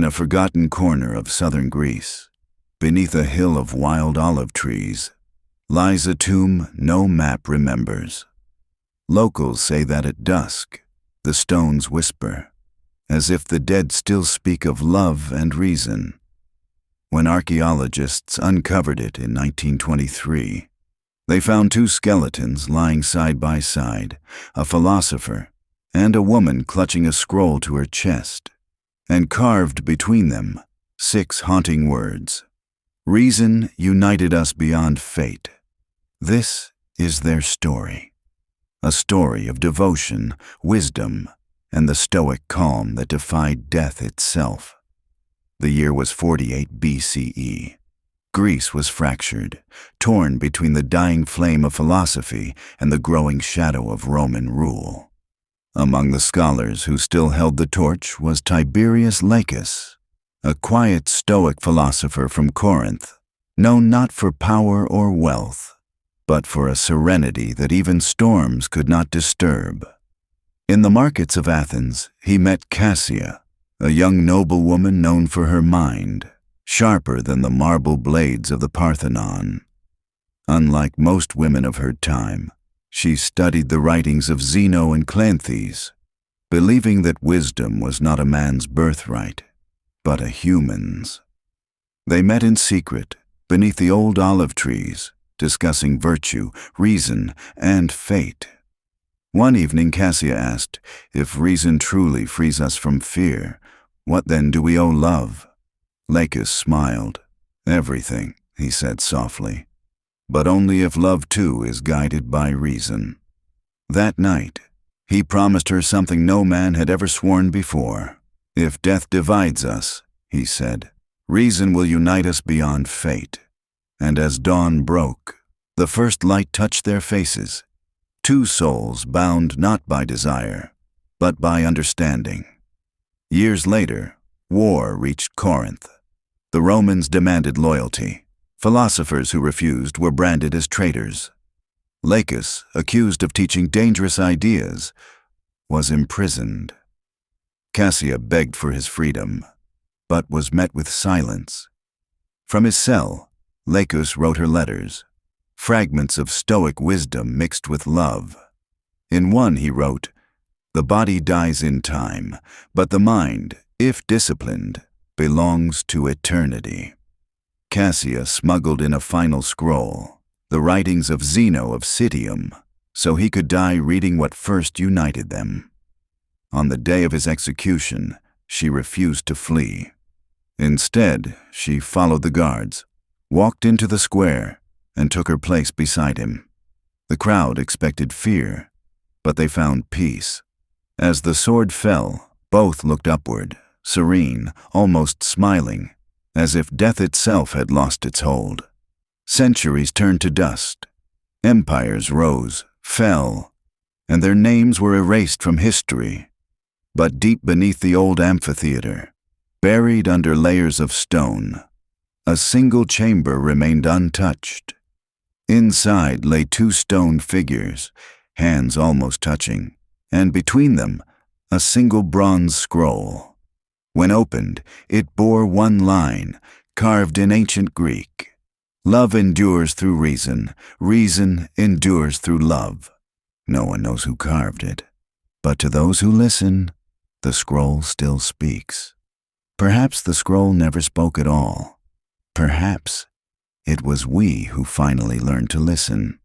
In a forgotten corner of southern Greece, beneath a hill of wild olive trees, lies a tomb no map remembers. Locals say that at dusk, the stones whisper, as if the dead still speak of love and reason. When archaeologists uncovered it in 1923, they found two skeletons lying side by side, a philosopher and a woman clutching a scroll to her chest, and carved between them 6 haunting words. Reason united us beyond fate. This is their story. A story of devotion, wisdom, and the Stoic calm that defied death itself. The year was 48 BCE. Greece was fractured, torn between the dying flame of philosophy and the growing shadow of Roman rule. Among the scholars who still held the torch was Tiberius Laecus, a quiet Stoic philosopher from Corinth, known not for power or wealth, but for a serenity that even storms could not disturb. In the markets of Athens, he met Cassia, a young noblewoman known for her mind, sharper than the marble blades of the Parthenon. Unlike most women of her time, she studied the writings of Zeno and Laecus, believing that wisdom was not a man's birthright, but a human's. They met in secret, beneath the old olive trees, discussing virtue, reason, and fate. One evening Cassia asked, "If reason truly frees us from fear, what then do we owe love?" Laecus smiled. "Everything," he said softly, "but only if love too is guided by reason." That night, he promised her something no man had ever sworn before. "If death divides us," he said, "reason will unite us beyond fate." And as dawn broke, the first light touched their faces, 2 souls bound not by desire, but by understanding. Years later, war reached Corinth. The Romans demanded loyalty. Philosophers who refused were branded as traitors. Laecus, accused of teaching dangerous ideas, was imprisoned. Cassia begged for his freedom, but was met with silence. From his cell, Laecus wrote her letters, fragments of Stoic wisdom mixed with love. In one he wrote, "The body dies in time, but the mind, if disciplined, belongs to eternity." Cassia smuggled in a final scroll, the writings of Zeno of Citium, so he could die reading what first united them. On the day of his execution, she refused to flee. Instead, she followed the guards, walked into the square, and took her place beside him. The crowd expected fear, but they found peace. As the sword fell, both looked upward, serene, almost smiling, as if death itself had lost its hold. Centuries turned to dust. Empires rose, fell, and their names were erased from history. But deep beneath the old amphitheater, buried under layers of stone, a single chamber remained untouched. Inside lay 2 stone figures, hands almost touching, and between them, a single bronze scroll. When opened, it bore one line, carved in ancient Greek: "Love endures through reason, reason endures through love." No one knows who carved it, but to those who listen, the scroll still speaks. Perhaps the scroll never spoke at all. Perhaps it was we who finally learned to listen.